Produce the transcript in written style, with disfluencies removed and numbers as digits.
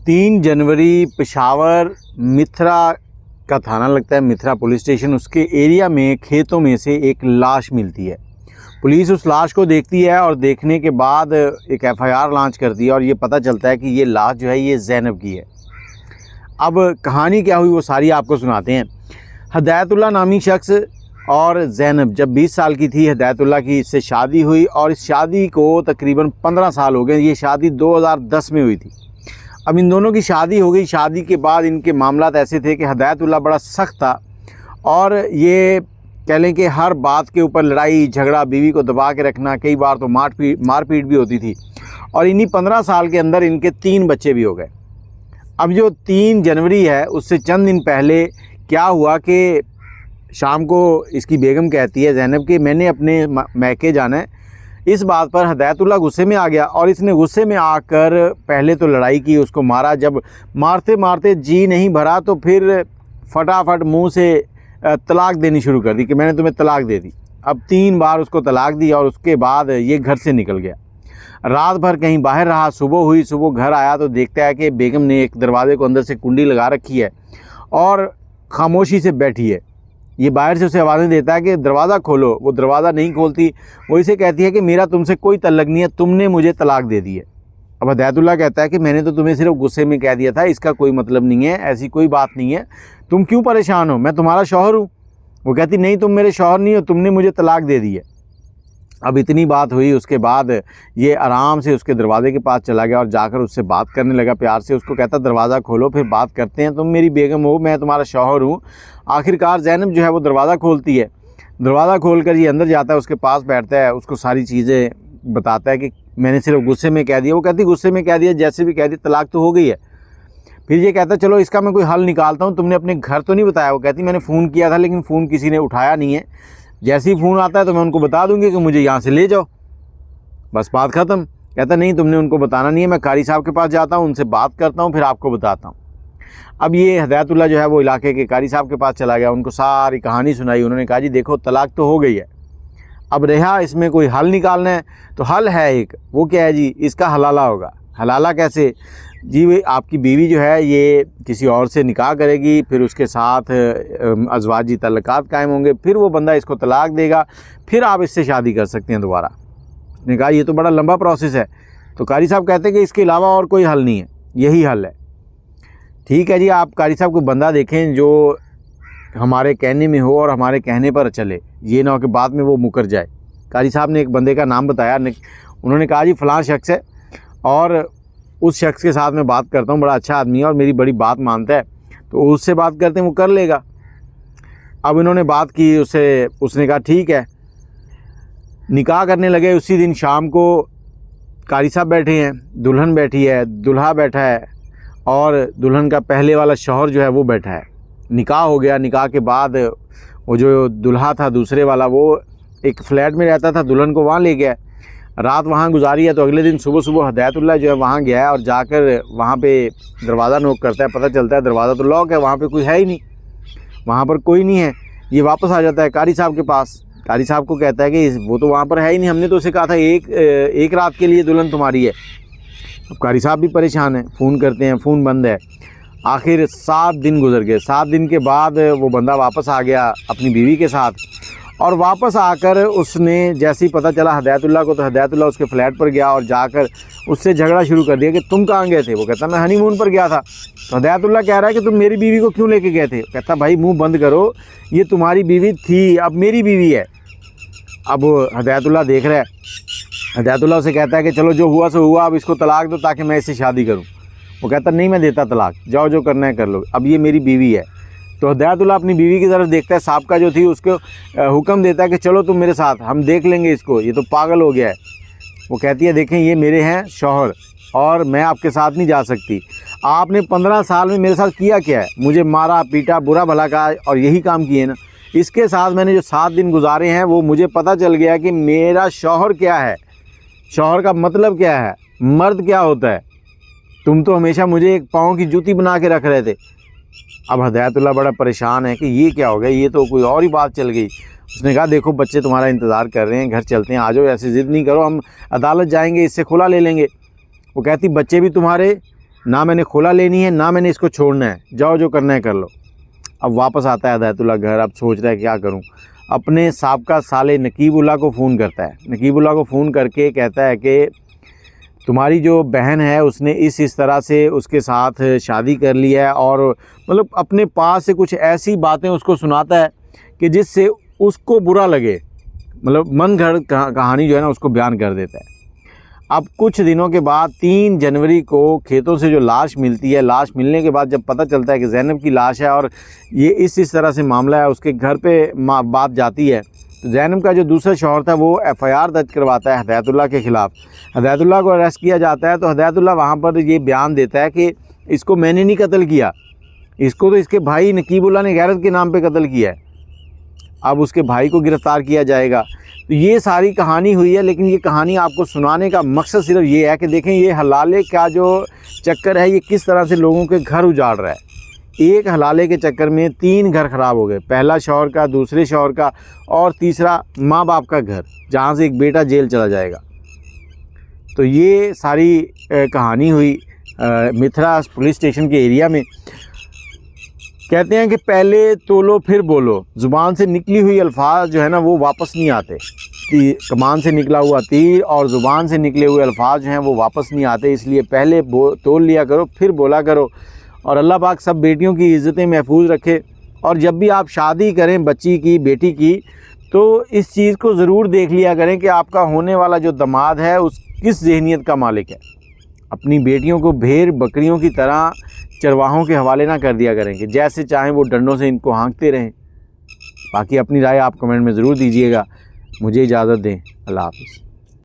3 जनवरी पेशावर मिथरा का थाना लगता है, मिथरा पुलिस स्टेशन, उसके एरिया में खेतों में से एक लाश मिलती है। पुलिस उस लाश को देखती है और देखने के बाद एक एफआईआर लॉन्च करती है और ये पता चलता है कि ये लाश जो है ये ज़ैनब की है। अब कहानी क्या हुई वो सारी आपको सुनाते हैं। हिदायतुल्लाह नामी शख्स और ज़ैनब जब 20 साल की थी, हिदायतुल्लाह की इससे शादी हुई और इस शादी को तकरीबन 15 साल हो गए। ये शादी 2010 में हुई थी। अब इन दोनों की शादी हो गई। शादी के बाद इनके मामलात ऐसे थे कि हिदायतुल्लाह बड़ा सख्त था और ये कह लें कि हर बात के ऊपर लड़ाई झगड़ा, बीवी को दबा के रखना, कई बार तो मारपीट भी होती थी। और इन्हीं 15 साल के अंदर इनके 3 बच्चे भी हो गए। अब जो 3 जनवरी है उससे चंद दिन पहले क्या हुआ कि शाम को इसकी बेगम कहती है ज़ैनब कि मैंने अपने मैके जाना है। इस बात पर हिदायतुल्लाह गुस्से में आ गया और इसने गुस्से में आकर पहले तो लड़ाई की, उसको मारा। जब मारते मारते जी नहीं भरा तो फिर फटाफट मुंह से तलाक देनी शुरू कर दी कि मैंने तुम्हें तलाक दे दी। अब 3 बार उसको तलाक दी और उसके बाद ये घर से निकल गया। रात भर कहीं बाहर रहा। सुबह हुई, सुबह घर आया तो देखता है कि बेगम ने एक दरवाजे को अंदर से कुंडी लगा रखी है और ख़ामोशी से बैठी है। ये बाहर से उसे आवाज़ें देता है कि दरवाज़ा खोलो। वो दरवाज़ा नहीं खोलती। वो इसे कहती है कि मेरा तुमसे कोई तल्लक नहीं है, तुमने मुझे तलाक दे दी है। अब हिदायतुल्लाह कहता है कि मैंने तो तुम्हें सिर्फ गुस्से में कह दिया था, इसका कोई मतलब नहीं है, ऐसी कोई बात नहीं है, तुम क्यों परेशान हो, मैं तुम्हारा शौहर हूँ। वो कहती नहीं, तुम मेरे शौहर नहीं हो, तुमने मुझे तलाक दे दी है। अब इतनी बात हुई, उसके बाद ये आराम से उसके दरवाजे के पास चला गया और जाकर उससे बात करने लगा प्यार से। उसको कहता दरवाज़ा खोलो फिर बात करते हैं, तुम मेरी बेगम हो, मैं तुम्हारा शौहर हूँ। आखिरकार ज़ैनब जो है वो दरवाज़ा खोलती है। दरवाज़ा खोलकर ये अंदर जाता है, उसके पास बैठता है, उसको सारी चीज़ें बताता है कि मैंने सिर्फ गुस्से में कह दिया। वो कहती गुस्से में कह दिया, जैसे भी कह दिया, तलाक तो हो गई है। फिर ये कहता चलो इसका मैं कोई हल निकालता हूँ, तुमने अपने घर तो नहीं बताया। वो कहती मैंने फ़ोन किया था लेकिन फ़ोन किसी ने उठाया नहीं है, जैसे ही फ़ोन आता है तो मैं उनको बता दूंगी कि मुझे यहाँ से ले जाओ, बस बात ख़त्म। कहता नहीं, तुमने उनको बताना नहीं है, मैं कारी साहब के पास जाता हूँ, उनसे बात करता हूँ, फिर आपको बताता हूँ। अब ये हिदायतुल्लाह जो है वो इलाके के कारी साहब के पास चला गया, उनको सारी कहानी सुनाई। उन्होंने कहा जी देखो तलाक तो हो गई है, अब रहा इसमें कोई हल निकालना है तो हल है एक, वो क्या है जी, इसका हलाला होगा। हलाला कैसे जी, आपकी बीवी जो है ये किसी और से निकाह करेगी, फिर उसके साथ अज़वाजी तल्लुकात कायम होंगे, फिर वो बंदा इसको तलाक देगा, फिर आप इससे शादी कर सकते हैं दोबारा। उसने कहा ये तो बड़ा लंबा प्रोसेस है। तो कारी साहब कहते हैं कि इसके अलावा और कोई हल नहीं है, यही हल है। ठीक है जी, आप कारी साहब को बंदा देखें जो हमारे कहने में हो और हमारे कहने पर चले, ये ना हो कि बाद में वो मुकर जाए। कारी साहब ने एक बंदे का नाम बताया, उन्होंने कहा जी फ़लाँ शख्स है और उस शख्स के साथ मैं बात करता हूँ, बड़ा अच्छा आदमी है और मेरी बड़ी बात मानता है, तो उससे बात करते हैं, वो कर लेगा। अब इन्होंने बात की उससे, उसने कहा ठीक है। निकाह करने लगे। उसी दिन शाम को कारी साहब बैठे हैं, दुल्हन बैठी है, दूल्हा बैठा है और दुल्हन का पहले वाला शौहर जो है वो बैठा है। निकाह हो गया। निकाह के बाद वो जो दूल्हा था दूसरे वाला, वो एक फ़्लैट में रहता था, दुल्हन को वहाँ ले गया, रात वहाँ गुजारी है। तो अगले दिन सुबह सुबह हिदायतुल्लाह जो है वहाँ गया है और जाकर वहाँ पे दरवाज़ा नोक करता है। पता चलता है दरवाज़ा तो लॉक है, वहाँ पे कोई है ही नहीं, वहाँ पर कोई नहीं है। ये वापस आ जाता है कारी साहब के पास। कारी साहब को कहता है कि वो तो वहाँ पर है ही नहीं, हमने तो उसे कहा था एक रात के लिए दुल्हन तुम्हारी है। अब कारी साहब भी परेशान है, फ़ोन करते हैं, फ़ोन बंद है। आखिर 7 दिन गुजर गए। 7 दिन के बाद वो बंदा वापस आ गया अपनी बीवी के साथ और वापस आकर उसने जैसे ही पता चला हिदायतुल्लाह को, तो हिदायतुल्लाह उसके फ्लैट पर गया और जाकर उससे झगड़ा शुरू कर दिया कि तुम कहाँ गए थे। वो कहता मैं हनीमून पर गया था। तो हिदायतुल्लाह कह रहा है कि तुम मेरी बीवी को क्यों लेके गए थे। कहता भाई मुंह बंद करो, ये तुम्हारी बीवी थी, अब मेरी बीवी है। अब हिदायतुल्लाह देख रहा है। हिदायतुल्लाह उसे कहता है कि चलो जो हुआ सो हुआ, अब इसको तलाक दो ताकि मैं इससे शादी करूँ। वो कहता नहीं मैं देता तलाक, जाओ जो करना है कर लो, अब ये मेरी बीवी है। तो हिदायतुल्लाह अपनी बीवी की तरफ देखता है, साबका जो थी उसको हुक्म देता है कि चलो तुम मेरे साथ, हम देख लेंगे इसको, ये तो पागल हो गया है। वो कहती है देखें ये मेरे हैं शौहर और मैं आपके साथ नहीं जा सकती। आपने 15 साल में मेरे साथ किया क्या है, मुझे मारा पीटा, बुरा भला कहा और यही काम किए ना। इसके साथ मैंने जो 7 दिन गुजारे हैं वो मुझे पता चल गया कि मेरा शौहर क्या है, शौहर का मतलब क्या है, मर्द क्या होता है। तुम तो हमेशा मुझे एक पाँव की जूती बना के रख रहे थे। अब हिदायतुल्लाह बड़ा परेशान है कि ये क्या हो गया, ये तो कोई और ही बात चल गई। उसने कहा देखो बच्चे तुम्हारा इंतज़ार कर रहे हैं, घर चलते हैं, आ जाओ, ऐसे ज़िद नहीं करो, हम अदालत जाएंगे, इससे खुला ले लेंगे। वो कहती बच्चे भी तुम्हारे, ना मैंने खुला लेनी है, ना मैंने इसको छोड़ना है, जाओ जो करना है कर लो। अब वापस आता है हिदायतुल्लाह घर। अब सोच रहा है क्या करूं। अपने साबका साले नकीबुल्लाह को फ़ोन करता है। नकीबुल्लाह को फ़ोन करके कहता है कि तुम्हारी जो बहन है उसने इस तरह से उसके साथ शादी कर ली है, और मतलब अपने पास से कुछ ऐसी बातें उसको सुनाता है कि जिससे उसको बुरा लगे, मतलब मन घड़त कहानी जो है ना उसको बयान कर देता है। अब कुछ दिनों के बाद 3 जनवरी को खेतों से जो लाश मिलती है, लाश मिलने के बाद जब पता चलता है कि ज़ैनब की लाश है और ये इस तरह से मामला है, उसके घर पे बात जाती है, तो ज़ैनब का जो दूसरा शौहर था वो FIR दर्ज करवाता है हिदायतुल्लाह के ख़िलाफ़। हिदायतुल्लाह को अरेस्ट किया जाता है। तो हिदायतुल्लाह वहाँ पर ये बयान देता है कि इसको मैंने नहीं कत्ल किया, इसको तो इसके भाई नकीबुल्लाह ने गैरत के नाम पर कत्ल किया है। अब उसके भाई को गिरफ़्तार किया जाएगा। तो ये सारी कहानी हुई है, लेकिन ये कहानी आपको सुनाने का मकसद सिर्फ ये है कि देखें ये हलाले का जो चक्कर है ये किस तरह से लोगों के घर उजाड़ रहा है। एक हलाले के चक्कर में 3 घर ख़राब हो गए, पहला शौहर का, दूसरे शौहर का, और तीसरा माँ बाप का घर, जहाँ से एक बेटा जेल चला जाएगा। तो ये सारी कहानी हुई मिथरा पुलिस स्टेशन के एरिया में। कहते हैं कि पहले तोलो फिर बोलो, ज़ुबान से निकली हुई अल्फाज जो है ना वो वापस नहीं आते। कमान से निकला हुआ तीर और ज़ुबान से निकले हुए अल्फाज जो हैं वो वापस नहीं आते, इसलिए पहले तोल लिया करो फिर बोला करो। और अल्लाह पाक सब बेटियों की इज़्ज़तें महफूज रखे। और जब भी आप शादी करें बच्ची की, बेटी की, तो इस चीज़ को ज़रूर देख लिया करें कि आपका होने वाला जो दामाद है उस किस ज़हनियत का मालिक है। अपनी बेटियों को भेड़ बकरियों की तरह चरवाहों के हवाले ना कर दिया करें कि जैसे चाहें वो डंडों से इनको हाँकते रहें। बाकी अपनी राय आप कमेंट में ज़रूर दीजिएगा। मुझे इजाज़त दें। अल्लाह हाफ़िज़।